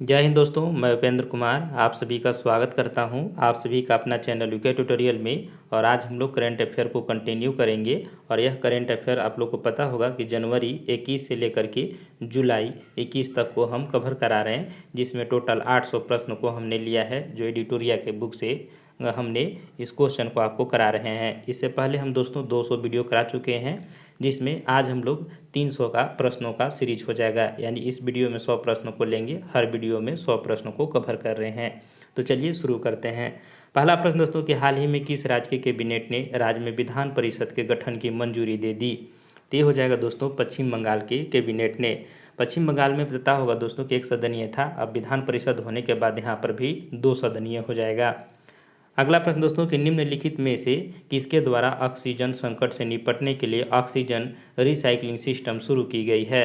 जय हिंद दोस्तों, मैं उपेंद्र कुमार आप सभी का स्वागत करता हूं आप सभी का अपना चैनल यूके ट्यूटोरियल में। और आज हम लोग करंट अफेयर को कंटिन्यू करेंगे। और यह करंट अफेयर आप लोग को पता होगा कि जनवरी 21 से लेकर के जुलाई 21 तक को हम कवर करा रहे हैं, जिसमें टोटल 800 प्रश्न को हमने लिया है, जो एडिटोरिया के बुक से हमने इस क्वेश्चन को आपको करा रहे हैं। इससे पहले हम दोस्तों 200 वीडियो करा चुके हैं, जिसमें आज हम लोग 300 का प्रश्नों का सीरीज हो जाएगा। यानी इस वीडियो में 100 प्रश्नों को लेंगे, हर वीडियो में 100 प्रश्नों को कवर कर रहे हैं। तो चलिए शुरू करते हैं। पहला प्रश्न दोस्तों कि हाल ही में किस राज्य के कैबिनेट ने राज्य में विधान परिषद के गठन की मंजूरी दे दी। तो ये हो जाएगा दोस्तों पश्चिम बंगाल के कैबिनेट ने। पश्चिम बंगाल में पता होगा दोस्तों कि एक सदनीय था, अब विधान परिषद होने के बाद यहाँ पर भी 2 सदनीय हो जाएगा। अगला प्रश्न दोस्तों कि निम्नलिखित में से किसके द्वारा ऑक्सीजन संकट से निपटने के लिए ऑक्सीजन रिसाइकलिंग सिस्टम शुरू की गई है।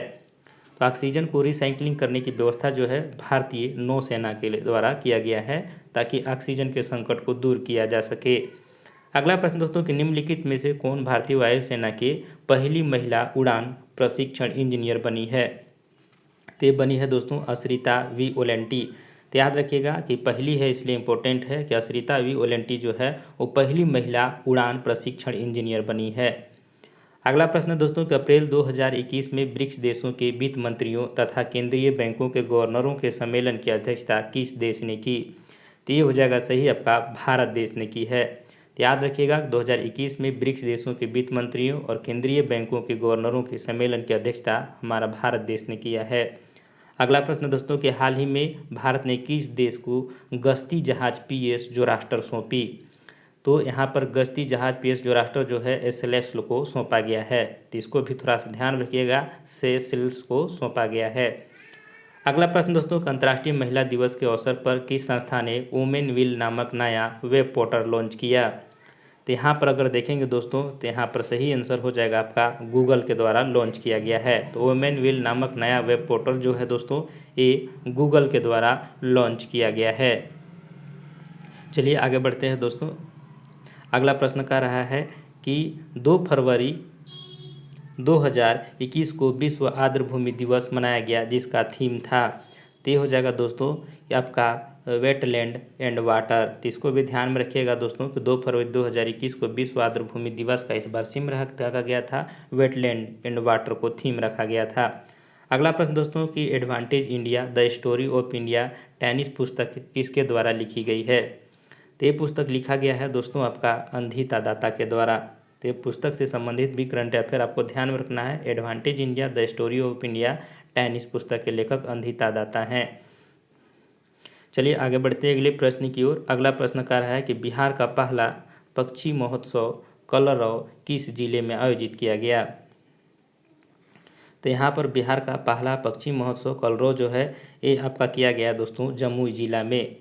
तो ऑक्सीजन को रिसाइकलिंग करने की व्यवस्था जो है भारतीय नौसेना के द्वारा किया गया है, ताकि ऑक्सीजन के संकट को दूर किया जा सके। अगला प्रश्न दोस्तों कि निम्नलिखित में से कौन भारतीय वायुसेना के पहली महिला उड़ान प्रशिक्षण इंजीनियर बनी है। तो ये बनी है दोस्तों अश्रिता वी ओलेंटी। तो याद रखिएगा कि पहली है, इसलिए इम्पोर्टेंट है कि अश्रिता वी ओलेंटी जो है वो पहली महिला उड़ान प्रशिक्षण इंजीनियर बनी है। अगला प्रश्न दोस्तों कि अप्रैल 2021 में ब्रिक्स देशों के वित्त मंत्रियों तथा केंद्रीय बैंकों के गवर्नरों के सम्मेलन की अध्यक्षता किस देश ने की। तो ये हो जाएगा सही, आपका भारत देश ने की है। तो याद रखिएगा 2021 में ब्रिक्स देशों के वित्त मंत्रियों और केंद्रीय बैंकों के गवर्नरों के सम्मेलन की अध्यक्षता हमारा भारत देश ने किया है। अगला प्रश्न दोस्तों कि हाल ही में भारत ने किस देश को गश्ती जहाज पीएस जोरास्टर सौंपी। तो यहाँ पर गश्ती जहाज पीएस जोरास्टर जो है एसेल्स को सौंपा गया है। तो इसको भी थोड़ा सा ध्यान रखिएगा, सेशेल्स को सौंपा गया है। अगला प्रश्न दोस्तों कि अंतर्राष्ट्रीय महिला दिवस के अवसर पर किस संस्था ने वुमेन विल नामक नया वेब पोर्टल लॉन्च किया। तो यहाँ पर अगर देखेंगे दोस्तों तो यहाँ पर सही आंसर हो जाएगा आपका गूगल के द्वारा लॉन्च किया गया है। तो वुमेन विल नामक नया वेब पोर्टल जो है दोस्तों ये गूगल के द्वारा लॉन्च किया गया है। चलिए आगे बढ़ते हैं दोस्तों। अगला प्रश्न कह रहा है कि 2 फरवरी 2021 को विश्व आर्द्रभूमि दिवस मनाया गया, जिसका थीम था। तो ये हो जाएगा दोस्तों ये आपका वेटलैंड एंड वाटर। तो इसको भी ध्यान में रखिएगा दोस्तों कि 2 फरवरी 2021 को विश्व आर्द्रभूमि दिवस का इस बार थीम रखा गया था, वेटलैंड एंड वाटर को थीम रखा गया था। अगला प्रश्न दोस्तों कि advantage India the story of India tennis पुस्तक किसके द्वारा लिखी गई है। तो ये पुस्तक लिखा गया है दोस्तों आपका अंधिता दाता के द्वारा। तो ये पुस्तक से संबंधित भी करंट अफेयर आपको ध्यान में रखना है। Advantage India the story of India tennis पुस्तक के लेखक अंधिता दाता हैं। चलिए आगे बढ़ते हैं अगले प्रश्न की ओर। अगला प्रश्न कह रहा है कि बिहार का पहला पक्षी महोत्सव कलरव किस जिले में आयोजित किया गया। तो यहाँ पर बिहार का पहला पक्षी महोत्सव कलरव जो है ये आपका किया गया दोस्तों जमुई जिला में।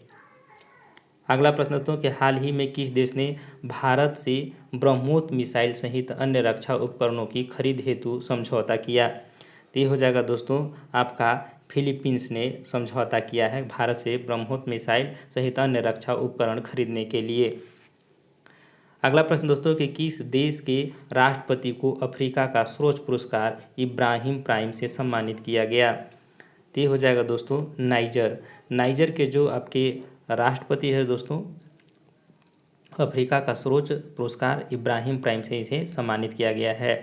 अगला प्रश्न दोस्तों कि हाल ही में किस देश ने भारत से ब्रह्मोस मिसाइल सहित अन्य रक्षा उपकरणों की खरीद हेतु समझौता किया। तो ये हो जाएगा दोस्तों आपका फिलीपींस ने समझौता किया है भारत से ब्रह्मोस मिसाइल सहित अन्य रक्षा उपकरण खरीदने के लिए। अगला प्रश्न दोस्तों कि किस देश के राष्ट्रपति को अफ्रीका का सर्वोच्च पुरस्कार इब्राहिम प्राइम से सम्मानित किया गया। तो ये हो जाएगा दोस्तों नाइजर। नाइजर के जो आपके राष्ट्रपति है दोस्तों अफ्रीका का सर्वोच्च पुरस्कार इब्राहिम प्राइम से इसे सम्मानित किया गया है।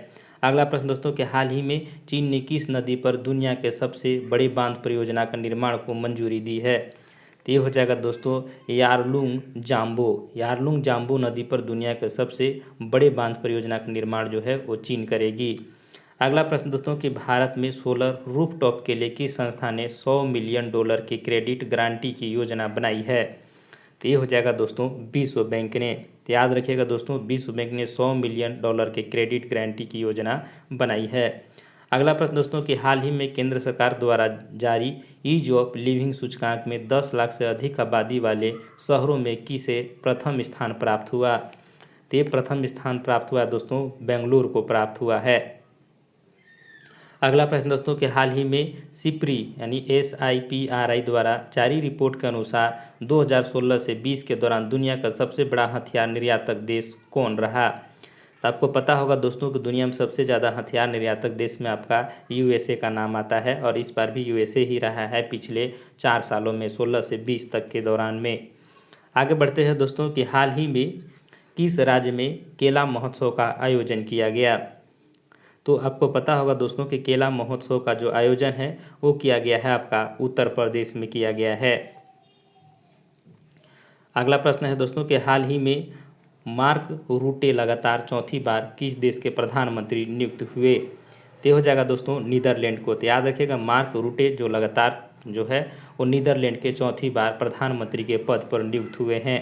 अगला प्रश्न दोस्तों कि हाल ही में चीन ने किस नदी पर दुनिया के सबसे बड़े बांध परियोजना का निर्माण को मंजूरी दी है। तो ये हो जाएगा दोस्तों यारलुंग जाम्बो। यारलुंग जाम्बो नदी पर दुनिया के सबसे बड़े बांध परियोजना का निर्माण जो है वो चीन करेगी। अगला प्रश्न दोस्तों कि भारत में सोलर रूफटॉप के लिए किस संस्था ने $100 मिलियन की क्रेडिट गारंटी की योजना बनाई है। तो ये हो जाएगा दोस्तों विश्व बैंक ने। तो याद रखिएगा दोस्तों विश्व बैंक ने $100 मिलियन के क्रेडिट गारंटी की योजना बनाई है। अगला प्रश्न दोस्तों कि हाल ही में केंद्र सरकार द्वारा जारी ईज ऑफ लिविंग सूचकांक में 10 लाख से अधिक आबादी वाले शहरों में किसे प्रथम स्थान प्राप्त हुआ। तो ये प्रथम स्थान प्राप्त हुआ दोस्तों बेंगलुरु को प्राप्त हुआ है। अगला प्रश्न दोस्तों कि हाल ही में सिप्री यानी SIPRI द्वारा जारी रिपोर्ट के अनुसार 2016 से 20 के दौरान दुनिया का सबसे बड़ा हथियार निर्यातक देश कौन रहा। तो आपको पता होगा दोस्तों कि दुनिया में सबसे ज़्यादा हथियार निर्यातक देश में आपका यूएसए का नाम आता है, और इस बार भी यूएसए ही रहा है पिछले 4 सालों में 16 से 20 तक के दौरान में। आगे बढ़ते हैं दोस्तों कि हाल ही में किस राज्य में केला महोत्सव का आयोजन किया गया। तो आपको पता होगा दोस्तों कि केला महोत्सव का जो आयोजन है वो किया गया है आपका उत्तर प्रदेश में किया गया है। अगला प्रश्न है दोस्तों कि हाल ही में मार्क रूटे लगातार चौथी बार किस देश के प्रधानमंत्री नियुक्त हुए। तो हो जाएगा दोस्तों नीदरलैंड को। तो याद रखिएगा मार्क रूटे जो लगातार जो है वो नीदरलैंड के चौथी बार प्रधानमंत्री के पद पर नियुक्त हुए हैं।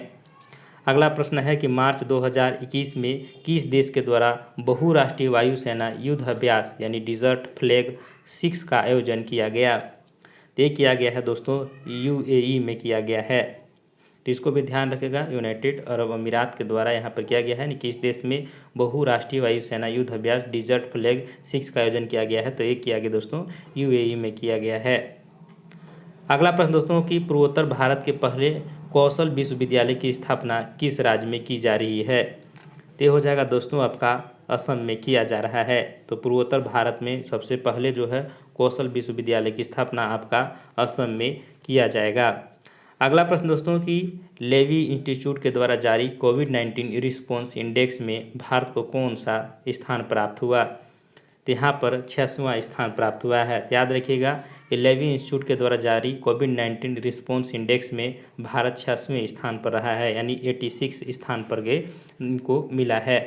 अगला प्रश्न है कि मार्च 2021 में किस देश के द्वारा बहुराष्ट्रीय वायुसेना युद्ध अभ्यास यानी डिजर्ट फ्लैग 6 का आयोजन किया गया। तो ये किया गया है दोस्तों यूएई में किया गया है। तो इसको भी ध्यान रखेगा, यूनाइटेड अरब अमीरात के द्वारा यहाँ पर किया गया है। किस देश में बहुराष्ट्रीय वायुसेना युद्ध अभ्यास डिजर्ट फ्लैग 6 का आयोजन किया गया है। तो ये किया गया दोस्तों यूएई में किया गया है। अगला प्रश्न दोस्तों कि पूर्वोत्तर भारत के पहले कौशल विश्वविद्यालय की स्थापना किस राज्य में की जा रही है। तो हो जाएगा दोस्तों आपका असम में किया जा रहा है। तो पूर्वोत्तर भारत में सबसे पहले जो है कौशल विश्वविद्यालय की स्थापना आपका असम में किया जाएगा। अगला प्रश्न दोस्तों कि लेवी इंस्टीट्यूट के द्वारा जारी कोविड-19 रिस्पॉन्स इंडेक्स में भारत को कौन सा स्थान प्राप्त हुआ। तो यहाँ पर 86वां स्थान प्राप्त हुआ है। याद रखिएगा कि लेवी इंस्टीट्यूट के द्वारा जारी कोविड-19 रिस्पॉन्स इंडेक्स में भारत 86वें स्थान पर रहा है, यानी 86 स्थान पर गए इनको मिला है।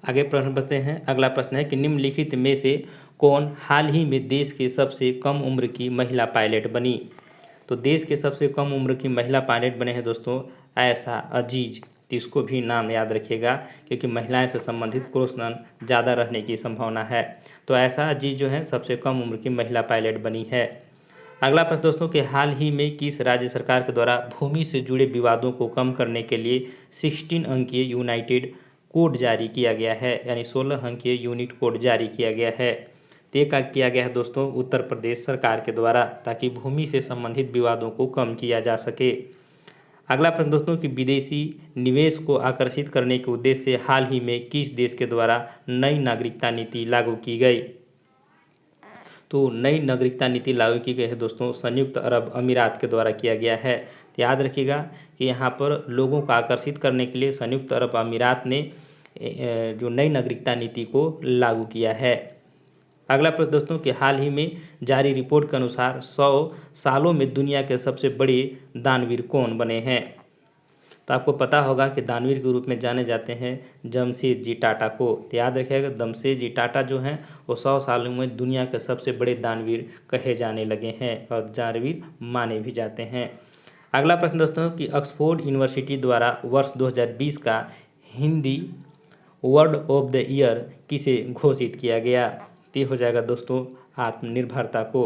आगे प्रश्न बढ़ते हैं। अगला प्रश्न है कि निम्नलिखित में से कौन हाल ही में देश के सबसे कम उम्र की महिला पायलट बनी। तो देश के सबसे कम उम्र की महिला पायलट बने हैं दोस्तों आयशा अजीज। तो इसको भी नाम याद रखिएगा क्योंकि महिलाएं से संबंधित क्वेश्चन ज़्यादा रहने की संभावना है। तो आयशा अजीज जो है सबसे कम उम्र की महिला पायलट बनी है। अगला प्रश्न दोस्तों कि हाल ही में किस राज्य सरकार के द्वारा भूमि से जुड़े विवादों को कम करने के लिए 16 अंकीय यूनाइटेड कोड जारी किया गया है, यानी 16 अंकीय यूनिट कोड जारी किया गया है। तो ये किया गया है दोस्तों उत्तर प्रदेश सरकार के द्वारा, ताकि भूमि से संबंधित विवादों को कम किया जा सके। अगला प्रश्न दोस्तों कि विदेशी निवेश को आकर्षित करने के उद्देश्य से हाल ही में किस देश के द्वारा नई नागरिकता नीति लागू की गई। तो नई नागरिकता नीति लागू की गई है दोस्तों संयुक्त अरब अमीरात के द्वारा किया गया है। तो याद रखिएगा कि यहाँ पर लोगों को आकर्षित करने के लिए संयुक्त अरब अमीरात ने जो नई नागरिकता नीति को लागू किया है। अगला प्रश्न दोस्तों कि हाल ही में जारी रिपोर्ट के अनुसार 100 सालों में दुनिया के सबसे बड़े दानवीर कौन बने हैं। तो आपको पता होगा कि दानवीर के रूप में जाने जाते हैं जमशेदजी टाटा को। तो याद रखिएगा जमशेदजी टाटा जो हैं वो 100 सालों में दुनिया के सबसे बड़े दानवीर कहे जाने लगे हैं और दानवीर माने भी जाते हैं। अगला प्रश्न दोस्तों कि ऑक्सफोर्ड यूनिवर्सिटी द्वारा वर्ष 2020 का Hindi word of the year किसे घोषित किया गया। तो हो जाएगा दोस्तों आत्मनिर्भरता को।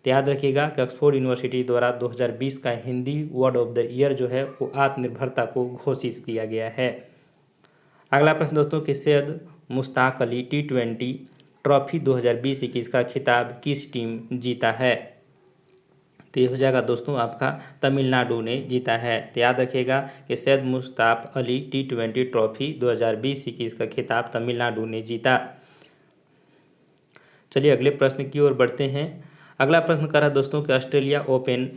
तो याद रखिएगा कि ऑक्सफोर्ड यूनिवर्सिटी द्वारा 2020 का Hindi word of the year जो है वो आत्मनिर्भरता को घोषित किया गया है। अगला प्रश्न दोस्तों कि सैयद मुश्ताक अली T20 ट्रॉफी 2020-21 का खिताब किस टीम जीता है। तो ये हो जाएगा दोस्तों आपका तमिलनाडु ने जीता है। तो याद रखिएगा कि सैयद मुश्ताक अली T20 ट्रॉफी 2020-21 का खिताब तमिलनाडु ने जीता। चलिए अगले प्रश्न की ओर बढ़ते हैं। अगला प्रश्न कर रहा है दोस्तों कि ऑस्ट्रेलिया ओपन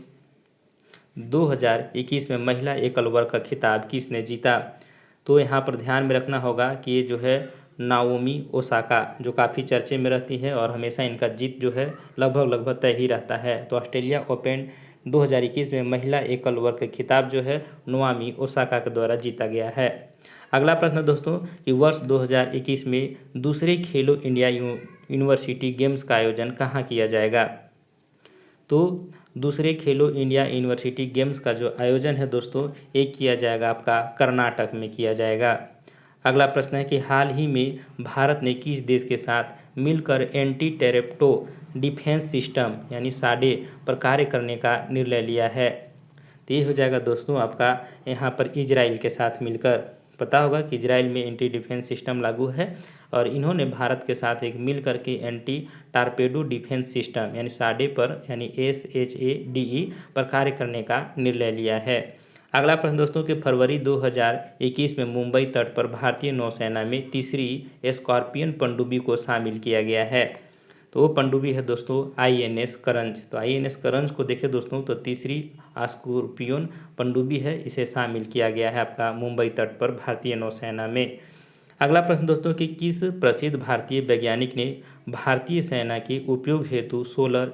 2021 में महिला एकल वर्ग का खिताब किसने जीता। तो यहाँ पर ध्यान में रखना होगा कि ये जो है नाओमी ओसाका जो काफ़ी चर्चे में रहती है और हमेशा इनका जीत जो है लगभग तय ही रहता है। तो ऑस्ट्रेलिया ओपन 2021 में महिला एकल वर्ग का खिताब जो है नाओमी ओसाका के द्वारा जीता गया है। अगला प्रश्न दोस्तों कि वर्ष 2021 में दूसरे खेलो इंडिया यूनिवर्सिटी गेम्स का आयोजन कहाँ किया जाएगा। तो दूसरे खेलो इंडिया यूनिवर्सिटी गेम्स का जो आयोजन है दोस्तों ये किया जाएगा आपका कर्नाटक में किया जाएगा। अगला प्रश्न है कि हाल ही में भारत ने किस देश के साथ मिलकर एंटी टेररिस्ट डिफेंस सिस्टम यानी साडे पर कार्य करने का निर्णय लिया है। तो ये हो जाएगा दोस्तों आपका यहाँ पर इजराइल के साथ मिलकर। पता होगा कि इजराइल में एंटी डिफेंस सिस्टम लागू है और इन्होंने भारत के साथ एक मिल करके एंटी टारपेडो डिफेंस सिस्टम यानी साडे पर यानी SHADE पर कार्य करने का निर्णय लिया है। अगला प्रश्न दोस्तों कि फरवरी 2021 में मुंबई तट पर भारतीय नौसेना में तीसरी स्कॉर्पियन पनडुब्बी को शामिल किया गया है। तो वो पनडुब्बी है दोस्तों आईएनएस करंज। तो आईएनएस करंज को देखें दोस्तों तो तीसरी स्कॉर्पियन पनडुब्बी है, इसे शामिल किया गया है आपका मुंबई तट पर भारतीय नौसेना में। अगला प्रश्न दोस्तों कि किस प्रसिद्ध भारतीय वैज्ञानिक ने भारतीय सेना के उपयोग हेतु सोलर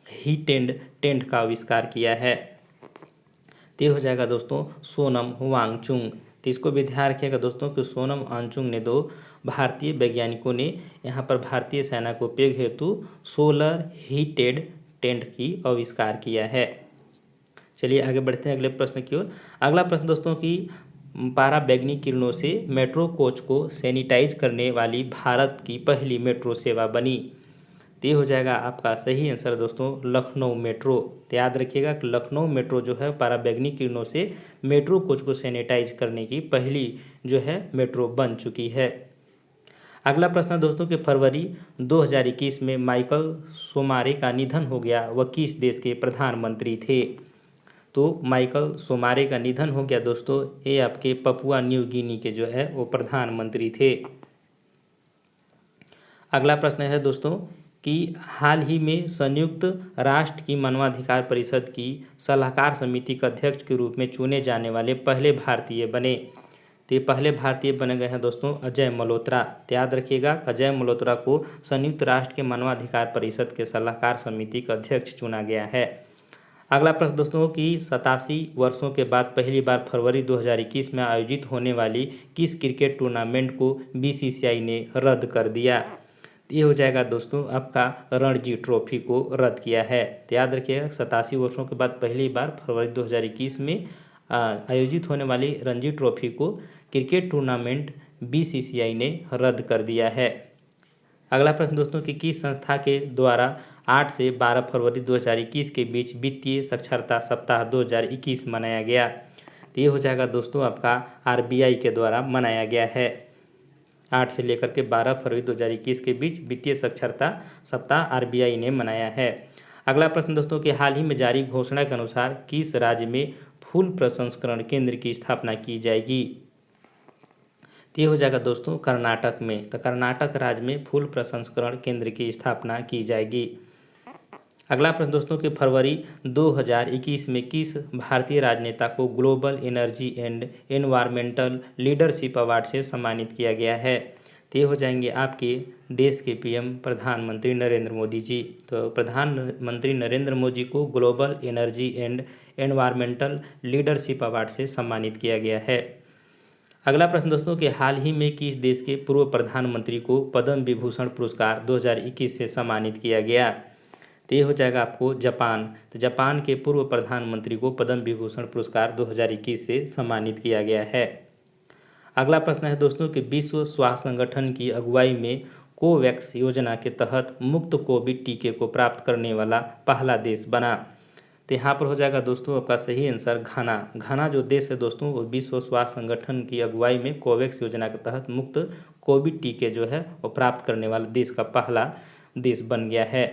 हीटेंड टेंट का आविष्कार किया है। तो ये हो जाएगा दोस्तों सोनम वांगचुक। तो इसको भी ध्यान रखिएगा दोस्तों कि सोनम वांगचुक ने दो भारतीय वैज्ञानिकों ने यहाँ पर भारतीय सेना को उपयोग हेतु सोलर हीटेड टेंट की आविष्कार किया है। चलिए आगे बढ़ते हैं अगले प्रश्न की ओर। अगला प्रश्न दोस्तों की पराबैंगनी किरणों से मेट्रो कोच को सैनिटाइज करने वाली भारत की पहली मेट्रो सेवा बनी। तो ये हो जाएगा आपका सही आंसर दोस्तों लखनऊ मेट्रो। तो याद रखिएगा कि लखनऊ मेट्रो जो है पराबैंगनी किरणों से मेट्रो कोच को सैनिटाइज करने की पहली जो है मेट्रो बन चुकी है। अगला प्रश्न दोस्तों कि फरवरी 2021 में माइकल सोमारे का निधन हो गया, वह किस देश के प्रधानमंत्री थे। तो माइकल सोमारे का निधन हो गया दोस्तों, ये आपके पपुआ न्यू गिनी के जो है वो प्रधानमंत्री थे। अगला प्रश्न है दोस्तों कि हाल ही में संयुक्त राष्ट्र की मानवाधिकार परिषद की सलाहकार समिति के अध्यक्ष के रूप में चुने जाने वाले पहले भारतीय बने। तो ये पहले भारतीय बने गए हैं दोस्तों अजय मल्होत्रा। तो याद रखिएगा अजय मल्होत्रा को संयुक्त राष्ट्र के मानवाधिकार परिषद के सलाहकार समिति का अध्यक्ष चुना गया है। अगला प्रश्न दोस्तों कि 87 वर्षों के बाद पहली बार फरवरी 2021 में आयोजित होने वाली किस क्रिकेट टूर्नामेंट को बीसीसीआई ने रद्द कर दिया। ये हो जाएगा दोस्तों आपका रणजी ट्रॉफी को रद्द किया है। तो याद रखिएगा 87 वर्षों के बाद पहली बार फरवरी 2021 में आयोजित होने वाली रणजी ट्रॉफी को क्रिकेट टूर्नामेंट बीसीसीआई ने रद्द कर दिया है। अगला प्रश्न दोस्तों कि किस संस्था के द्वारा 8 से 12 फरवरी 2021 के बीच वित्तीय साक्षरता सप्ताह 2021 मनाया गया। तो ये हो जाएगा दोस्तों आपका आरबीआई के द्वारा मनाया गया है। 8 से लेकर के 12 फरवरी 2021 के बीच वित्तीय साक्षरता सप्ताह आरबीआई ने मनाया है। अगला प्रश्न दोस्तों कि हाल ही में जारी घोषणा के अनुसार किस राज्य में फूल प्रसंस्करण केंद्र की स्थापना की जाएगी। तो ये हो जाएगा दोस्तों कर्नाटक में। तो कर्नाटक राज्य में फूल प्रसंस्करण केंद्र की स्थापना की जाएगी। अगला प्रश्न दोस्तों कि फरवरी 2021 में किस भारतीय राजनेता को global energy and environmental leadership award से सम्मानित किया गया है। तो ये हो जाएंगे आपके देश के पीएम प्रधानमंत्री नरेंद्र मोदी जी। तो प्रधानमंत्री नरेंद्र मोदी को global energy and environmental leadership award से सम्मानित किया गया है। अगला प्रश्न दोस्तों कि हाल ही में किस देश के पूर्व प्रधानमंत्री को पद्म विभूषण पुरस्कार 2021 से सम्मानित किया गया। तो ये हो जाएगा आपको जापान। तो जापान के पूर्व प्रधानमंत्री को पद्म विभूषण पुरस्कार 2021 से सम्मानित किया गया है। अगला प्रश्न है दोस्तों कि विश्व स्वास्थ्य संगठन की अगुवाई में कोवैक्स योजना के तहत मुफ्त कोविड टीके को प्राप्त करने वाला पहला देश बना। तो यहाँ पर हो जाएगा दोस्तों आपका सही आंसर घाना। घाना जो देश है दोस्तों वो विश्व स्वास्थ्य संगठन की अगुवाई में कोवैक्स योजना के तहत मुफ्त कोविड टीके जो है वो प्राप्त करने वाला देश का पहला देश बन गया है।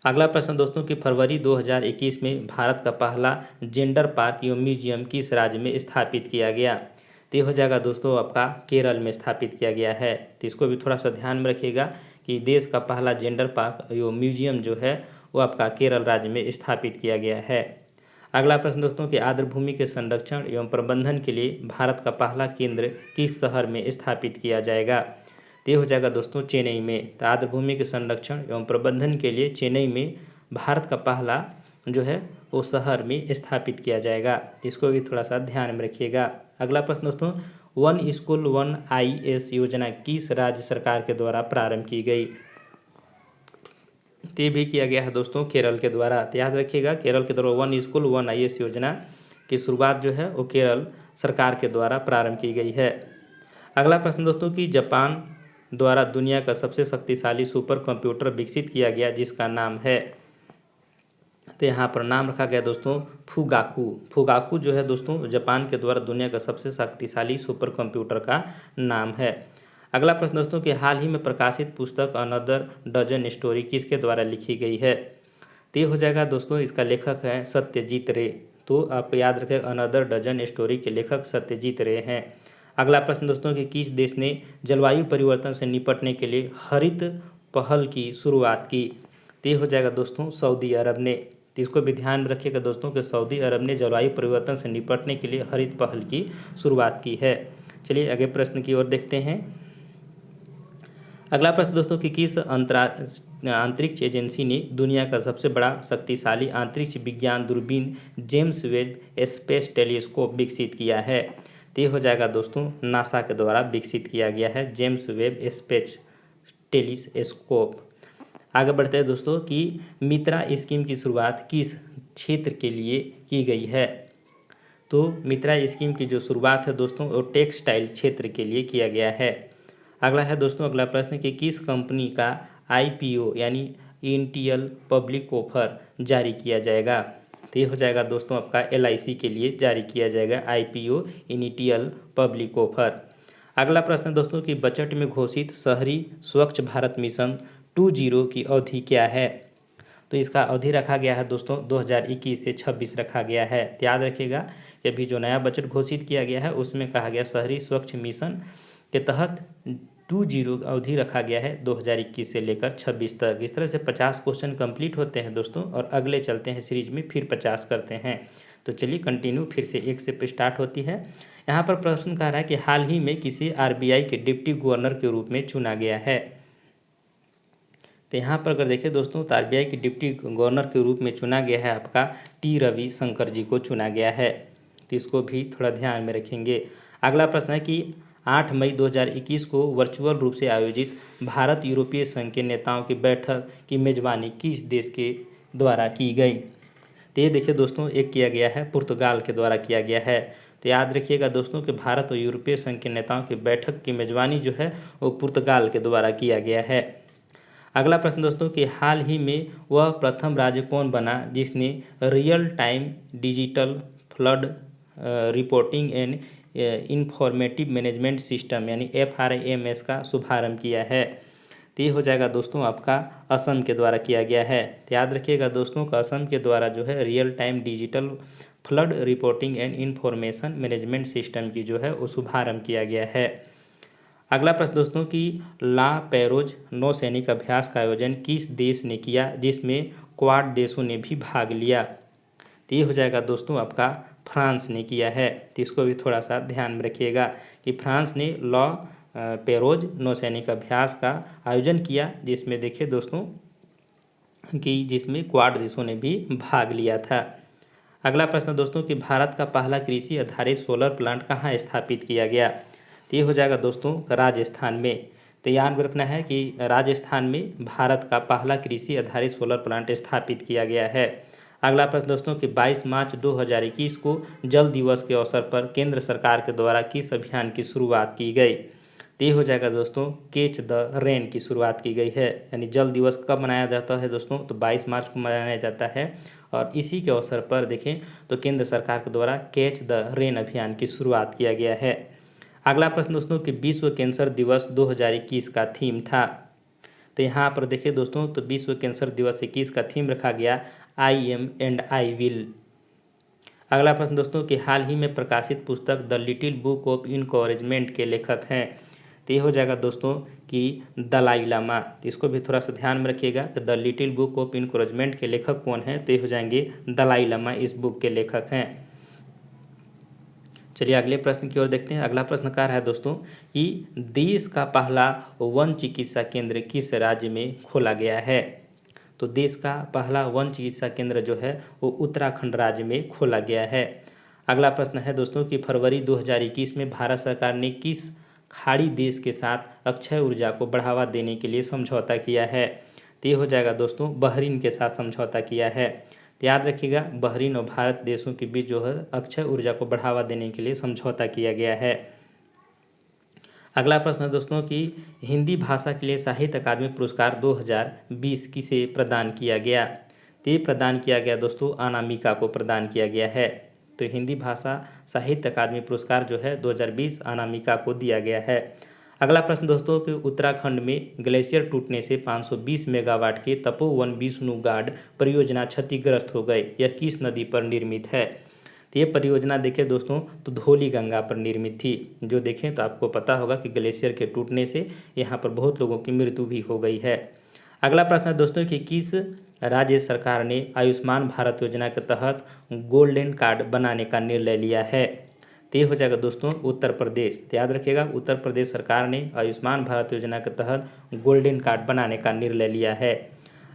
अगला प्रश्न दोस्तों कि फरवरी 2021 में भारत का पहला जेंडर पार्क एवं म्यूजियम किस राज्य में स्थापित किया गया। तो ये हो जाएगा दोस्तों आपका केरल में स्थापित किया गया है। तो इसको भी थोड़ा सा ध्यान में रखिएगा कि देश का पहला जेंडर पार्क एवं म्यूजियम जो है वो आपका केरल राज्य में स्थापित किया गया है। अगला प्रश्न दोस्तों कि आर्द्र भूमि के संरक्षण एवं प्रबंधन के लिए भारत का पहला केंद्र किस शहर में स्थापित किया जाएगा। तो ये हो जाएगा दोस्तों चेन्नई में। तो आर्द्र भूमि के संरक्षण एवं प्रबंधन के लिए चेन्नई में भारत का पहला जो है वो शहर में स्थापित किया जाएगा। इसको भी थोड़ा सा ध्यान में रखिएगा। अगला प्रश्न दोस्तों वन स्कूल वन आईएएस योजना किस राज्य सरकार के द्वारा प्रारंभ की गई। तो ये भी किया गया है दोस्तों केरल के द्वारा। तो याद रखिएगा केरल के द्वारा वन स्कूल वन आईएएस योजना की शुरुआत जो है वो केरल सरकार के द्वारा प्रारंभ की गई है। अगला प्रश्न दोस्तों कि जापान द्वारा दुनिया का सबसे शक्तिशाली सुपर कंप्यूटर विकसित किया गया जिसका नाम है। तो यहाँ पर नाम रखा गया दोस्तों फुगाकू। फुगाकू जो है दोस्तों जापान के द्वारा दुनिया का सबसे शक्तिशाली सुपर कंप्यूटर का नाम है। अगला प्रश्न दोस्तों कि हाल ही में प्रकाशित पुस्तक अनदर डजन स्टोरी किसके द्वारा लिखी गई है। तो ये हो जाएगा दोस्तों, इसका लेखक है सत्यजीत रे। तो आप याद रखें, अनदर डजन स्टोरी के लेखक सत्यजीत रे हैं। अगला प्रश्न दोस्तों कि किस देश ने जलवायु परिवर्तन से निपटने के लिए हरित पहल की शुरुआत की? तो ये हो जाएगा दोस्तों सऊदी अरब ने। तो इसको भी ध्यान में रखिएगा दोस्तों कि सऊदी अरब ने जलवायु परिवर्तन से निपटने के लिए हरित पहल की शुरुआत की है। चलिए अगले प्रश्न की ओर देखते हैं। अगला प्रश्न दोस्तों कि किस अंतरिक्ष एजेंसी ने दुनिया का सबसे बड़ा शक्तिशाली अंतरिक्ष विज्ञान दूरबीन जेम्स वेब स्पेस टेलीस्कोप विकसित किया है? तो ये हो जाएगा दोस्तों नासा के द्वारा विकसित किया गया है जेम्स वेब स्पेस टेलीस्कोप। आगे बढ़ते हैं दोस्तों कि मित्रा स्कीम की शुरुआत किस क्षेत्र के लिए की गई है? तो मित्रा स्कीम की जो शुरुआत है दोस्तों वो टेक्सटाइल क्षेत्र के लिए किया गया है। अगला है दोस्तों अगला प्रश्न कि किस कंपनी का आईपीओ यानी इनिशियल पब्लिक ऑफर जारी किया जाएगा? तो ये हो जाएगा दोस्तों आपका एलआईसी के लिए जारी किया जाएगा आईपीओ इनिशियल पब्लिक ऑफर। अगला प्रश्न दोस्तों कि बजट में घोषित शहरी स्वच्छ भारत मिशन 2.0 की अवधि क्या है? तो इसका अवधि रखा गया है दोस्तों 2021 से 26 रखा गया है। याद रखिएगा कि अभी जो नया बजट घोषित किया गया है उसमें कहा गया शहरी स्वच्छ मिशन के तहत 2.0 अवधि रखा गया है 2021 से लेकर 26 तक। इस तरह से 50 क्वेश्चन कंप्लीट होते हैं दोस्तों और अगले चलते हैं सीरीज में फिर 50 करते हैं। तो चलिए कंटिन्यू फिर से 1 से स्टार्ट होती है। यहाँ पर प्रश्न कह रहा है कि हाल ही में किसी आरबीआई के डिप्टी गवर्नर के रूप में चुना गया है? तो यहाँ पर अगर देखें दोस्तों तो आरबीआई के डिप्टी गवर्नर के रूप में चुना गया है आपका टी रविशंकर जी को चुना गया है। तो इसको भी थोड़ा ध्यान में रखेंगे। अगला प्रश्न है कि 8 मई 2021 को वर्चुअल रूप से आयोजित भारत यूरोपीय संघ के नेताओं की बैठक की मेजबानी किस देश के द्वारा की गई? तो ये देखिए दोस्तों एक किया गया है पुर्तगाल के द्वारा किया गया है। तो याद रखिएगा दोस्तों कि भारत और यूरोपीय संघ के नेताओं की बैठक की मेजबानी जो है वो पुर्तगाल के द्वारा किया गया है। अगला प्रश्न दोस्तों कि हाल ही में वह प्रथम राज्य कौन बना जिसने real time digital flood reporting and informative management system यानी FRAMS का शुभारंभ किया है? तो ये हो जाएगा दोस्तों आपका असम के द्वारा किया गया है। तो याद रखिएगा दोस्तों का असम के द्वारा जो है real time digital flood reporting and information management system की जो है वो शुभारंभ किया गया है। अगला प्रश्न दोस्तों कि ला पेरोज नौसैनिक अभ्यास का आयोजन किस देश ने किया जिसमें क्वाड देशों ने भी भाग लिया? तो ये हो जाएगा दोस्तों आपका फ्रांस ने किया है। तो इसको भी थोड़ा सा ध्यान में रखिएगा कि फ्रांस ने ला पेरोज नौसैनिक अभ्यास का आयोजन किया जिसमें देखिए दोस्तों कि जिसमें क्वाड देशों ने भी भाग लिया था। अगला प्रश्न दोस्तों कि भारत का पहला कृषि आधारित सोलर प्लांट कहाँ स्थापित किया गया? तो ये हो जाएगा दोस्तों राजस्थान में। तो याद रखना है कि राजस्थान में भारत का पहला कृषि आधारित सोलर प्लांट स्थापित किया गया है। अगला प्रश्न दोस्तों कि 22 मार्च 2021 को जल दिवस के अवसर पर केंद्र सरकार के द्वारा किस अभियान की शुरुआत की गई? तो ये हो जाएगा दोस्तों कैच द रेन की शुरुआत की गई है। यानी जल दिवस कब मनाया जाता है दोस्तों? तो 22 मार्च को मनाया जाता है और इसी के अवसर पर देखें तो केंद्र सरकार के द्वारा कैच द रेन अभियान की शुरुआत किया गया है। अगला प्रश्न दोस्तों कि विश्व कैंसर दिवस 2021 का थीम था? तो यहाँ पर देखिए दोस्तों तो विश्व कैंसर दिवस 21 का थीम रखा गया I am and I will. अगला प्रश्न दोस्तों कि हाल ही में प्रकाशित पुस्तक the little book of encouragement के लेखक हैं? तो ये हो जाएगा दोस्तों कि दलाई लामा। इसको भी थोड़ा सा ध्यान में रखिएगा कि the little book of encouragement के लेखक कौन हैं? तो ये हो जाएंगे दलाई लामा इस बुक के लेखक हैं। चलिए अगले प्रश्न की ओर देखते हैं। अगला प्रश्न कह रहा है दोस्तों कि देश का पहला वन चिकित्सा केंद्र किस राज्य में खोला गया है? तो देश का पहला वन चिकित्सा केंद्र जो है वो उत्तराखंड राज्य में खोला गया है। अगला प्रश्न है दोस्तों कि फरवरी 2021 में भारत सरकार ने किस खाड़ी देश के साथ अक्षय ऊर्जा को बढ़ावा देने के लिए समझौता किया है? तो ये हो जाएगा दोस्तों बहरीन के साथ समझौता किया है। तो याद रखिएगा बहरीन और भारत देशों के बीच जो है अक्षय ऊर्जा को बढ़ावा देने के लिए समझौता किया गया है। अगला प्रश्न है दोस्तों कि हिंदी भाषा के लिए साहित्य अकादमी पुरस्कार 2020 किसे प्रदान किया गया? तो ये प्रदान किया गया दोस्तों अनामिका को प्रदान किया गया है। तो हिंदी भाषा साहित्य अकादमी पुरस्कार जो है 2020 अनामिका को दिया गया है। अगला प्रश्न दोस्तों कि उत्तराखंड में ग्लेशियर टूटने से 520 मेगावाट के तपोवन विष्णुगाड परियोजना क्षतिग्रस्त हो गए, यह किस नदी पर निर्मित है? तो ये परियोजना देखें दोस्तों तो धौली गंगा पर निर्मित थी। जो देखें तो आपको पता होगा कि ग्लेशियर के टूटने से यहाँ पर बहुत लोगों की मृत्यु भी हो गई है। अगला प्रश्न है दोस्तों कि किस राज्य सरकार ने आयुष्मान भारत योजना के तहत गोल्डन कार्ड बनाने का निर्णय लिया है? तो ये हो जाएगा दोस्तों उत्तर प्रदेश। तो याद रखिएगा उत्तर प्रदेश सरकार ने आयुष्मान भारत योजना के तहत गोल्डन कार्ड बनाने का निर्णय लिया है।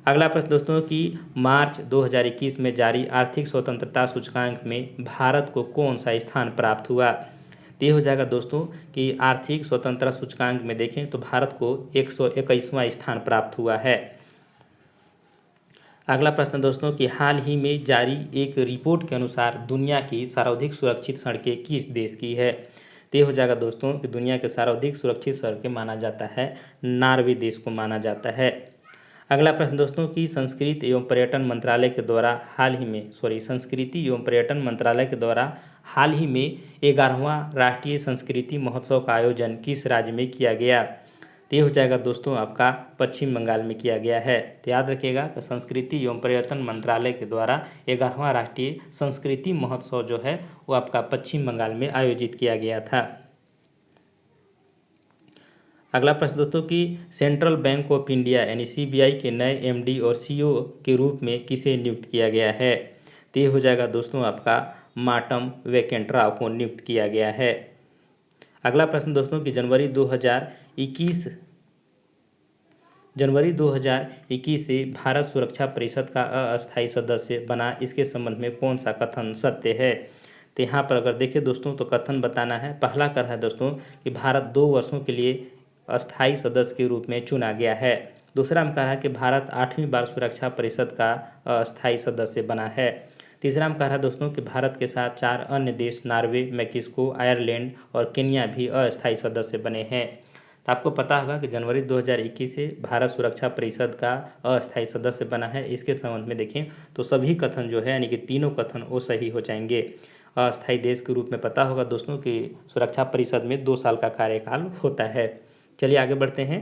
अगला प्रश्न दोस्तों कि मार्च 2021 में जारी आर्थिक स्वतंत्रता सूचकांक में भारत को कौन सा स्थान प्राप्त हुआ? तो ये हो जाएगा दोस्तों कि आर्थिक स्वतंत्रता सूचकांक में देखें तो भारत को 121वां स्थान प्राप्त हुआ है। अगला प्रश्न दोस्तों कि हाल ही में जारी एक रिपोर्ट के अनुसार दुनिया की सर्वाधिक सुरक्षित सड़कें किस देश की है? तो ये हो जाएगा दोस्तों कि दुनिया के सर्वाधिक सुरक्षित सड़कें माना जाता है नॉर्वे देश को माना जाता है। अगला प्रश्न दोस्तों कि संस्कृति एवं पर्यटन मंत्रालय के द्वारा हाल ही में 11वां राष्ट्रीय संस्कृति महोत्सव का आयोजन किस राज्य में किया गया? तो ये हो जाएगा दोस्तों आपका पश्चिम बंगाल में किया गया है। तो याद रखिएगा कि संस्कृति एवं पर्यटन मंत्रालय के द्वारा 11वां राष्ट्रीय संस्कृति महोत्सव जो है वो आपका पश्चिम बंगाल में आयोजित किया गया था। अगला प्रश्न दोस्तों कि सेंट्रल बैंक ऑफ इंडिया यानी सीबीआई के नए एमडी और सीईओ के रूप में किसे नियुक्त किया गया है? तो ये हो जाएगा दोस्तों आपका मार्टम वेंकट राव को नियुक्त किया गया है। अगला प्रश्न दोस्तों कि जनवरी 2021 से भारत सुरक्षा परिषद का अस्थायी सदस्य बना, इसके संबंध में कौन सा कथन सत्य है? तो यहाँ पर अगर देखें दोस्तों तो कथन बताना है। पहला कर है दोस्तों कि भारत 2 वर्षों के लिए अस्थायी सदस्य के रूप में चुना गया है। दूसरा में कह रहा है कि भारत 8वीं बार सुरक्षा परिषद का अस्थायी सदस्य बना है। तीसरा में कह रहा है दोस्तों कि भारत के साथ 4 अन्य देश नॉर्वे, मैक्सिको, आयरलैंड और केन्या भी अस्थायी सदस्य बने हैं। तो आपको पता होगा कि जनवरी 2021 से भारत सुरक्षा परिषद का अस्थायी सदस्य बना है। इसके संबंध में देखें तो सभी कथन जो है यानी कि तीनों कथन वो सही हो जाएंगे। अस्थायी देश के रूप में पता होगा दोस्तों कि सुरक्षा परिषद में 2 साल का कार्यकाल होता है। चलिए आगे बढ़ते हैं।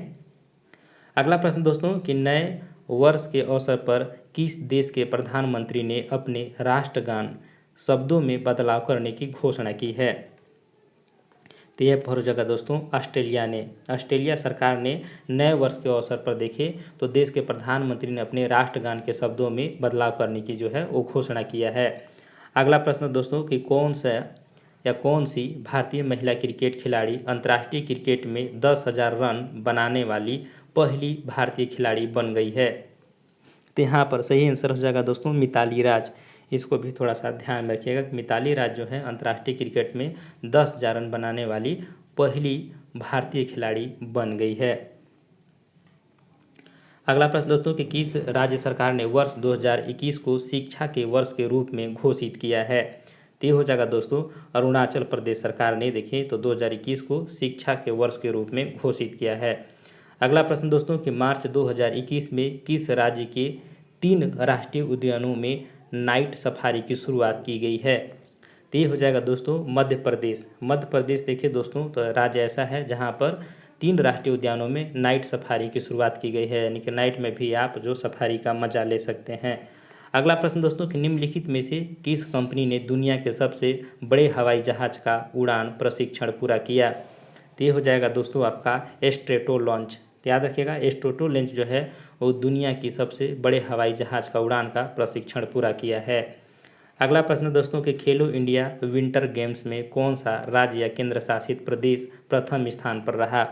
अगला प्रश्न दोस्तों कि नए वर्ष के अवसर पर किस देश के प्रधानमंत्री ने अपने राष्ट्रगान शब्दों में बदलाव करने की घोषणा की है? तो यह हो जाएगा दोस्तों ऑस्ट्रेलिया सरकार ने नए वर्ष के अवसर पर देखे तो देश के प्रधानमंत्री ने अपने राष्ट्रगान के शब्दों में बदलाव करने की जो है वो घोषणा किया है। अगला प्रश्न दोस्तों कि कौन सी भारतीय महिला क्रिकेट खिलाड़ी अंतर्राष्ट्रीय क्रिकेट में 10,000 रन बनाने वाली पहली भारतीय खिलाड़ी बन गई है? तो यहाँ पर सही आंसर हो जाएगा दोस्तों मिताली राज। इसको भी थोड़ा सा ध्यान में रखिएगा कि मिताली राज जो है अंतर्राष्ट्रीय क्रिकेट में 10,000 रन बनाने वाली पहली भारतीय खिलाड़ी बन गई है। अगला प्रश्न दोस्तों कि किस राज्य सरकार ने वर्ष 2021 को शिक्षा के वर्ष के रूप में घोषित किया है? तो ये हो जाएगा दोस्तों अरुणाचल प्रदेश सरकार ने देखें तो 2021 को शिक्षा के वर्ष के रूप में घोषित किया है। अगला प्रश्न दोस्तों कि मार्च 2021 में किस राज्य के 3 राष्ट्रीय उद्यानों में नाइट सफारी की शुरुआत की गई है? तो ये हो जाएगा दोस्तों मध्य प्रदेश देखिए दोस्तों तो राज्य ऐसा है जहाँ पर 3 राष्ट्रीय उद्यानों में नाइट सफारी की शुरुआत की गई है, यानी कि नाइट में भी आप जो सफारी का मजा ले सकते हैं। अगला प्रश्न दोस्तों कि निम्नलिखित में से किस कंपनी ने दुनिया के सबसे बड़े हवाई जहाज का उड़ान प्रशिक्षण पूरा किया? तो ये हो जाएगा दोस्तों आपका स्ट्रेटो लॉन्च। याद रखिएगा स्ट्रेटो लॉन्च जो है वो दुनिया की सबसे बड़े हवाई जहाज का उड़ान का प्रशिक्षण पूरा किया है। अगला प्रश्न दोस्तों कि खेलो इंडिया विंटर गेम्स में कौन सा राज्य या केंद्र शासित प्रदेश प्रथम स्थान पर रहा?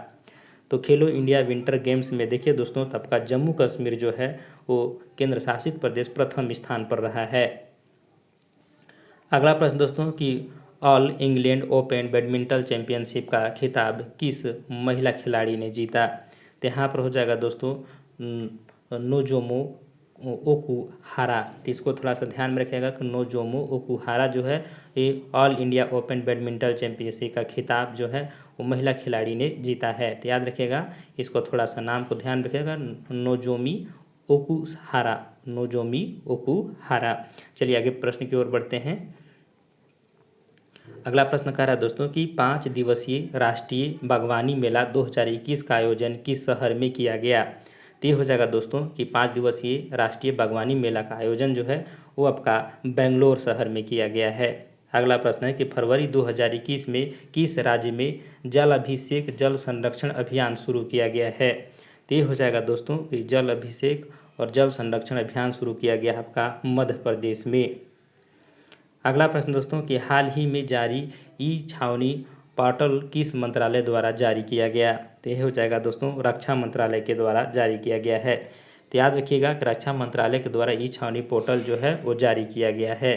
तो खेलो इंडिया विंटर गेम्स में देखिए दोस्तों तो आपका जम्मू कश्मीर जो है वो केंद्र शासित प्रदेश प्रथम स्थान पर रहा है। अगला प्रश्न दोस्तों कि all England open badminton championship का खिताब किस महिला खिलाड़ी ने जीता? तो यहाँ पर हो जाएगा दोस्तों नोजोमो ओकुहारा। तो इसको थोड़ा सा ध्यान में रखिएगा कि नोजोमो ओकुहारा जो है ये all India open badminton championship का खिताब जो है वो महिला खिलाड़ी ने जीता है। तो याद रखिएगा इसको थोड़ा सा नाम को ध्यान रखिएगा नोजोमी ओकुहारा। चलिए आगे प्रश्न की ओर बढ़ते हैं। अगला प्रश्न कह रहा है दोस्तों कि 5 दिवसीय राष्ट्रीय बागवानी मेला 2021 का आयोजन किस शहर में किया गया। तो ये हो जाएगा दोस्तों कि 5 दिवसीय राष्ट्रीय बागवानी मेला का आयोजन जो है वो आपका बेंगलोर शहर में किया गया है। अगला प्रश्न है कि फरवरी 2021 में किस राज्य में जल अभिषेक जल संरक्षण अभियान शुरू किया गया है। तो ये हो जाएगा दोस्तों कि जल अभिषेक और जल संरक्षण अभियान शुरू किया गया आपका मध्य प्रदेश में। अगला प्रश्न दोस्तों कि हाल ही में जारी ई छावनी पोर्टल किस मंत्रालय द्वारा जारी किया गया। तो यह हो जाएगा दोस्तों रक्षा मंत्रालय के द्वारा जारी किया गया है। तो याद रखिएगा कि रक्षा मंत्रालय के द्वारा ई छावनी पोर्टल जो है वो जारी किया गया है।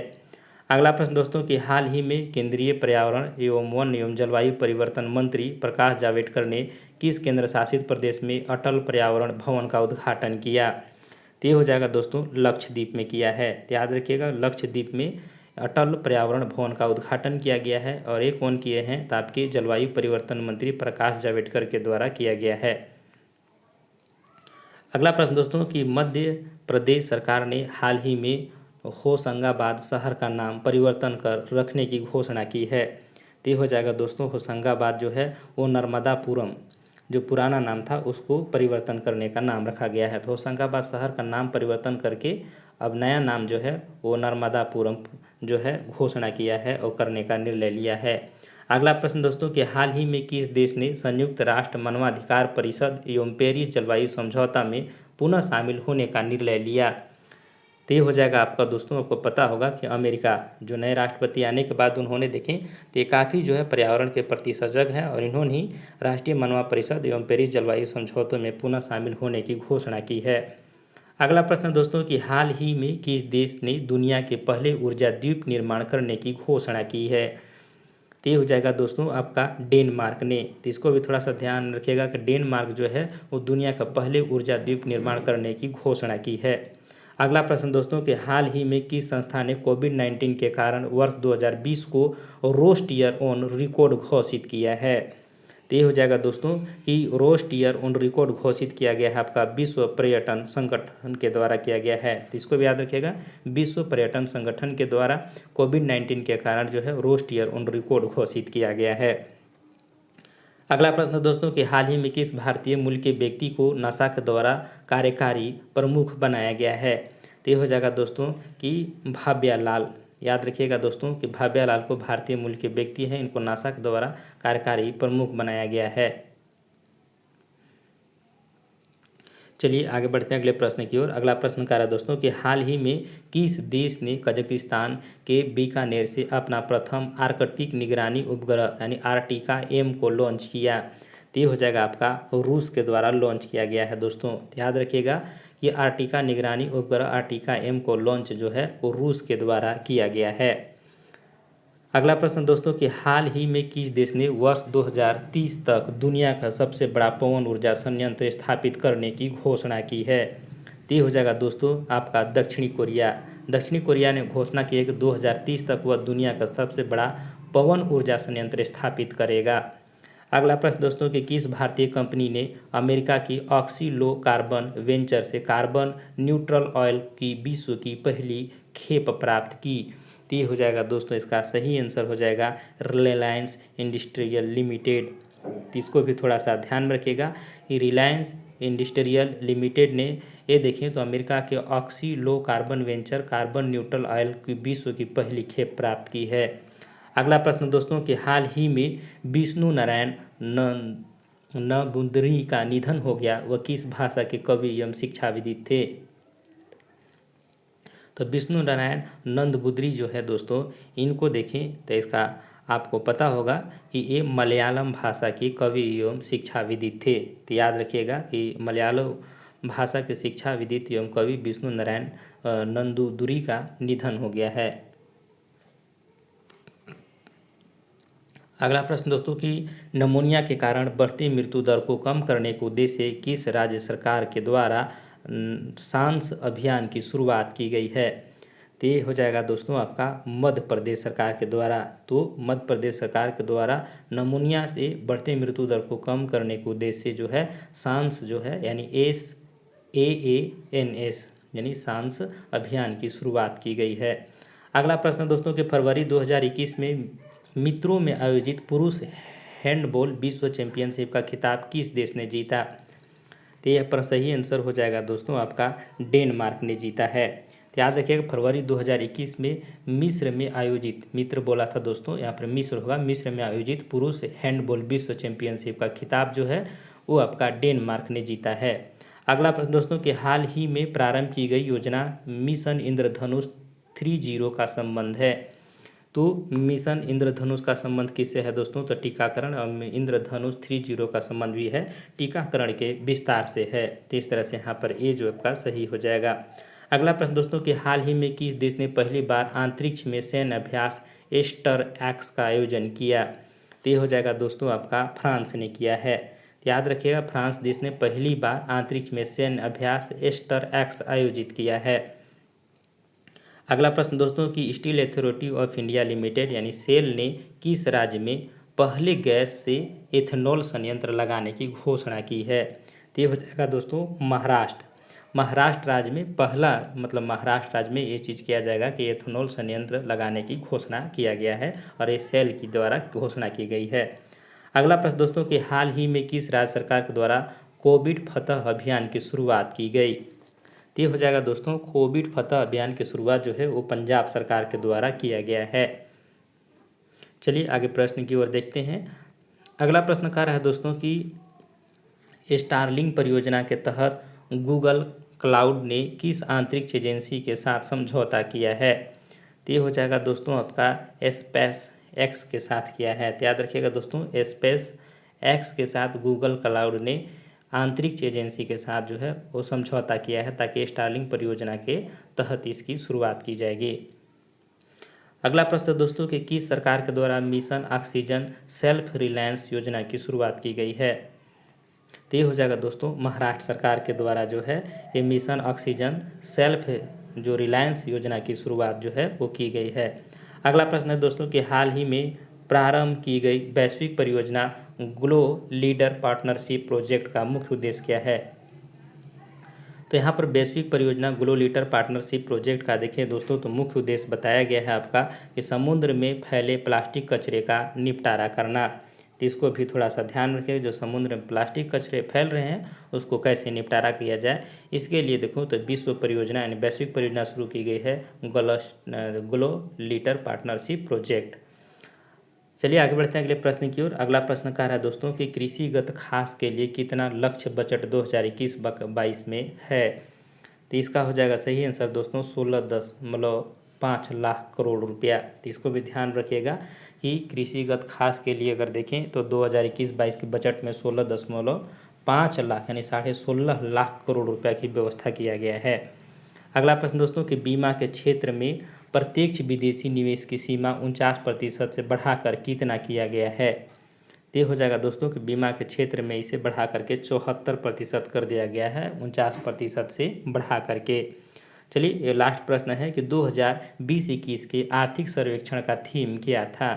अगला प्रश्न दोस्तों कि हाल ही में केंद्रीय पर्यावरण एवं वन एवं जलवायु परिवर्तन मंत्री प्रकाश जावड़ेकर ने किस केंद्र शासित प्रदेश में अटल पर्यावरण भवन का उद्घाटन किया। तो ये हो जाएगा दोस्तों लक्षद्वीप में किया है। तो याद रखिएगा लक्षद्वीप में अटल पर्यावरण भवन का उद्घाटन किया गया है और ये कौन किए हैं तो आपके जलवायु परिवर्तन मंत्री प्रकाश जावड़ेकर के द्वारा किया गया है। अगला प्रश्न दोस्तों कि मध्य प्रदेश सरकार ने हाल ही में होशंगाबाद शहर का नाम परिवर्तन कर रखने की घोषणा की है। तो ये हो जाएगा दोस्तों होशंगाबाद जो है वो नर्मदापुरम जो पुराना नाम था उसको परिवर्तन करने का नाम रखा गया है। तो होशंगाबाद शहर का नाम परिवर्तन करके अब नया नाम जो है वो नर्मदापुरम जो है घोषणा किया है और करने का निर्णय लिया है। अगला प्रश्न दोस्तों कि हाल ही में किस देश ने संयुक्त राष्ट्र मानवाधिकार परिषद एवं पेरिस जलवायु समझौता में पुनः शामिल होने का निर्णय लिया। तो ये हो जाएगा आपका दोस्तों आपको पता होगा कि अमेरिका जो नए राष्ट्रपति आने के बाद उन्होंने देखें तो ये काफ़ी जो है पर्यावरण के प्रति सजग हैं और इन्होंने ही राष्ट्रीय मानव परिषद एवं पेरिस जलवायु समझौतों में पुनः शामिल होने की घोषणा की है। अगला प्रश्न दोस्तों कि हाल ही में किस देश ने दुनिया के पहले ऊर्जा द्वीप निर्माण करने की घोषणा की है। तो ये हो जाएगा दोस्तों आपका डेनमार्क ने। तो इसको भी थोड़ा सा ध्यान रखिएगा कि डेनमार्क जो है वो दुनिया का पहले ऊर्जा द्वीप निर्माण करने की घोषणा की है। अगला प्रश्न दोस्तों कि हाल ही में किस संस्था ने कोविड-19 के कारण वर्ष 2020 को रोस्ट ईयर ऑन रिकॉर्ड घोषित किया है। तो ये हो जाएगा दोस्तों कि रोस्ट ईयर ऑन रिकॉर्ड घोषित किया गया है आपका विश्व पर्यटन संगठन के द्वारा किया गया है। तो इसको भी याद रखिएगा विश्व पर्यटन संगठन के द्वारा कोविड-19 के कारण जो है रोस्ट ईयर ऑन रिकॉर्ड घोषित किया गया है। अगला प्रश्न दोस्तों कि हाल ही में किस भारतीय मूल के व्यक्ति को नासा के द्वारा कार्यकारी प्रमुख बनाया गया है। तो ये हो जाएगा दोस्तों कि भाव्या लाल। याद रखिएगा दोस्तों कि भाव्या लाल को भारतीय मूल के व्यक्ति हैं, इनको नासा के द्वारा कार्यकारी प्रमुख बनाया गया है। चलिए आगे बढ़ते हैं अगले प्रश्न की ओर। अगला प्रश्न कह रहा है दोस्तों कि हाल ही में किस देश ने कजाकिस्तान के बीकानेर से अपना प्रथम आर्कटिक निगरानी उपग्रह यानी आर्टिका एम को लॉन्च किया। तो ये हो जाएगा आपका रूस के द्वारा लॉन्च किया गया है दोस्तों। याद रखिएगा ये आर्टिका निगरानी उपग्रह आर्टिका एम को लॉन्च जो है वो रूस के द्वारा किया गया है। अगला प्रश्न दोस्तों कि हाल ही में किस देश ने वर्ष 2030 तक दुनिया का सबसे बड़ा पवन ऊर्जा संयंत्र स्थापित करने की घोषणा की है। तो ये हो जाएगा दोस्तों आपका दक्षिणी कोरिया। दक्षिणी कोरिया ने घोषणा की है कि 2030 तक वह दुनिया का सबसे बड़ा पवन ऊर्जा संयंत्र स्थापित करेगा। अगला प्रश्न दोस्तों कि किस भारतीय कंपनी ने अमेरिका की ऑक्सी लो कार्बन वेंचर से कार्बन न्यूट्रल ऑयल की विश्व की पहली खेप प्राप्त की। तो ये हो जाएगा दोस्तों इसका सही आंसर हो जाएगा रिलायंस इंडस्ट्रियल लिमिटेड। तो इसको भी थोड़ा सा ध्यान में रखिएगा कि रिलायंस इंडस्ट्रियल लिमिटेड ने ये देखें तो अमेरिका के oxy low carbon venture carbon neutral oil की विश्व की पहली खेप प्राप्त की है। अगला प्रश्न दोस्तों कि हाल ही में विष्णु नारायण नंबूदरी का निधन हो गया, वह किस भाषा के कवि एवं शिक्षाविद थे। तो विष्णु नारायण नंदबुद्री जो है दोस्तों इनको देखें तो इसका आपको पता होगा कि ये मलयालम भाषा के कवि एवं शिक्षाविद थे। तो याद रखिएगा कि मलयालम भाषा के शिक्षाविद एवं कवि विष्णु नारायण नंदबुद्री का निधन हो गया है। अगला प्रश्न दोस्तों कि निमोनिया के कारण बढ़ती मृत्यु दर को कम करने के उद्देश्य से किस राज्य सरकार के द्वारा सांस अभियान की शुरुआत की गई है। तो ये हो जाएगा दोस्तों आपका मध्य प्रदेश सरकार के द्वारा। तो मध्य प्रदेश सरकार के द्वारा निमोनिया से बढ़ते मृत्यु दर को कम करने के उद्देश्य से जो है सांस जो है यानी SAANS यानी सांस अभियान की शुरुआत की गई है। अगला प्रश्न दोस्तों कि फरवरी 2021 में मित्रों में आयोजित पुरुष हैंडबॉल विश्व चैंपियनशिप का खिताब किस देश ने जीता? तो यह पर सही आंसर हो जाएगा दोस्तों आपका डेनमार्क ने जीता है। तो याद रखिएगा फरवरी 2021 में मिस्र में आयोजित, मित्र बोला था दोस्तों, यहाँ पर मिस्र होगा, मिस्र में आयोजित पुरुष हैंडबॉल विश्व चैंपियनशिप का खिताब जो है वो आपका डेनमार्क ने जीता है। अगला प्रश्न दोस्तों कि हाल ही में प्रारंभ की गई योजना मिशन इंद्रधनुष 30 का संबंध है। तो मिशन इंद्रधनुष का संबंध किससे है दोस्तों? तो टीकाकरण और इंद्रधनुष 30 का संबंध भी है टीकाकरण के विस्तार से है। तो इस तरह से यहाँ पर ए जो आपका सही हो जाएगा। अगला प्रश्न दोस्तों कि हाल ही में किस देश ने पहली बार अंतरिक्ष में सैन्य अभ्यास एस्टर एक्स का आयोजन किया? तो ये हो जाएगा दोस्तों आपका फ्रांस ने किया है। याद रखिएगा फ्रांस देश ने पहली बार अंतरिक्ष में सैन्य अभ्यास एस्टर एक्स आयोजित किया है। अगला प्रश्न दोस्तों कि steel authority of India limited यानी सेल ने किस राज्य में पहले गैस से एथेनॉल संयंत्र लगाने की घोषणा की है? तो ये हो जाएगा दोस्तों महाराष्ट्र। महाराष्ट्र राज्य में पहला महाराष्ट्र राज्य में ये चीज़ किया जाएगा कि एथेनॉल संयंत्र लगाने की घोषणा किया गया है और ये सेल के द्वारा घोषणा की गई है। अगला प्रश्न दोस्तों कि हाल ही में किस राज्य सरकार के द्वारा कोविड फतह अभियान की शुरुआत की गई? तो ये हो जाएगा दोस्तों कोविड फतह अभियान की शुरुआत जो है वो पंजाब सरकार के द्वारा किया गया है। चलिए आगे प्रश्न की ओर देखते हैं। अगला प्रश्न कह रहा है दोस्तों कि स्टारलिंक परियोजना के तहत गूगल क्लाउड ने किस अंतरिक्ष एजेंसी के साथ समझौता किया है? तो ये हो जाएगा दोस्तों आपका स्पेस एक्स के साथ किया है। तो याद रखिएगा दोस्तों स्पेस एक्स के साथ गूगल क्लाउड ने अंतरिक्ष एजेंसी के साथ जो है वो समझौता किया है ताकि स्टारलिंक परियोजना के तहत इसकी शुरुआत की जाएगी। अगला प्रश्न दोस्तों कि किस सरकार के द्वारा मिशन ऑक्सीजन सेल्फ रिलायंस योजना की शुरुआत की गई है? तो ये हो जाएगा दोस्तों महाराष्ट्र सरकार के द्वारा जो है ये मिशन ऑक्सीजन सेल्फ जो रिलायंस योजना की शुरुआत जो है वो की गई है। अगला प्रश्न है दोस्तों कि हाल ही में प्रारंभ की गई वैश्विक परियोजना ग्लो लीडर पार्टनरशिप प्रोजेक्ट का मुख्य उद्देश्य क्या है? तो यहाँ पर वैश्विक परियोजना ग्लो लीडर पार्टनरशिप प्रोजेक्ट का देखें दोस्तों तो मुख्य उद्देश्य बताया गया है आपका कि समुद्र में फैले प्लास्टिक कचरे का निपटारा करना। तो इसको भी थोड़ा सा ध्यान रखें, जो समुद्र में प्लास्टिक कचरे फैल रहे हैं उसको कैसे निपटारा किया जाए। इसके लिए देखो तो विश्व परियोजना यानी वैश्विक परियोजना शुरू की गई है ग्लो लीडर पार्टनरशिप प्रोजेक्ट। चलिए आगे बढ़ते हैं अगले प्रश्न की ओर। अगला प्रश्न कह रहा है दोस्तों कि कृषिगत खास के लिए कितना लक्ष्य बजट 2021-22 में है? तो इसका हो जाएगा सही आंसर दोस्तों 16.5 लाख करोड़ रुपया। तो इसको भी ध्यान रखिएगा कि कृषिगत खास के लिए अगर देखें तो 2021-22 के बजट में 16.5 लाख यानी 16.5 लाख करोड़ रुपया की व्यवस्था किया गया है। अगला प्रश्न दोस्तों कि बीमा के क्षेत्र में प्रत्यक्ष विदेशी निवेश की सीमा 49% से बढ़ाकर कितना किया गया है? ये हो जाएगा दोस्तों कि बीमा के क्षेत्र में इसे बढ़ा करके 74% कर दिया गया है 49% से बढ़ा करके। चलिए ये लास्ट प्रश्न है कि 2020-21 के आर्थिक सर्वेक्षण का थीम क्या था?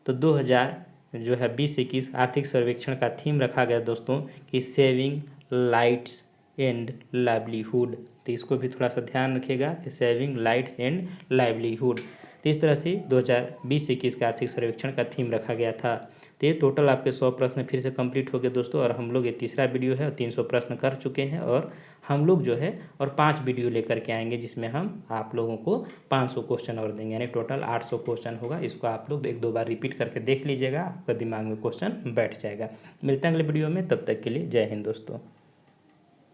तो 2020-21 आर्थिक सर्वेक्षण का थीम रखा गया दोस्तों कि सेविंग लाइट्स एंड लाइवलीहुड। तो इसको भी थोड़ा सा ध्यान रखिएगा सेविंग लाइट्स एंड लाइवलीहुड। तो इस तरह से 2020-21 का आर्थिक सर्वेक्षण का थीम रखा गया था। तो ये टोटल आपके 100 प्रश्न फिर से कंप्लीट हो गए दोस्तों, और हम लोग ये तीसरा वीडियो है और 300 प्रश्न कर चुके हैं, और हम लोग जो है और 5 वीडियो लेकर के आएंगे जिसमें हम आप लोगों को 500 क्वेश्चन और देंगे, यानी टोटल 800 क्वेश्चन होगा। इसको आप लोग 1-2 बार रिपीट करके देख लीजिएगा, आपका दिमाग में क्वेश्चन बैठ जाएगा। मिलते हैं अगले वीडियो में, तब तक के लिए जय हिंद दोस्तों।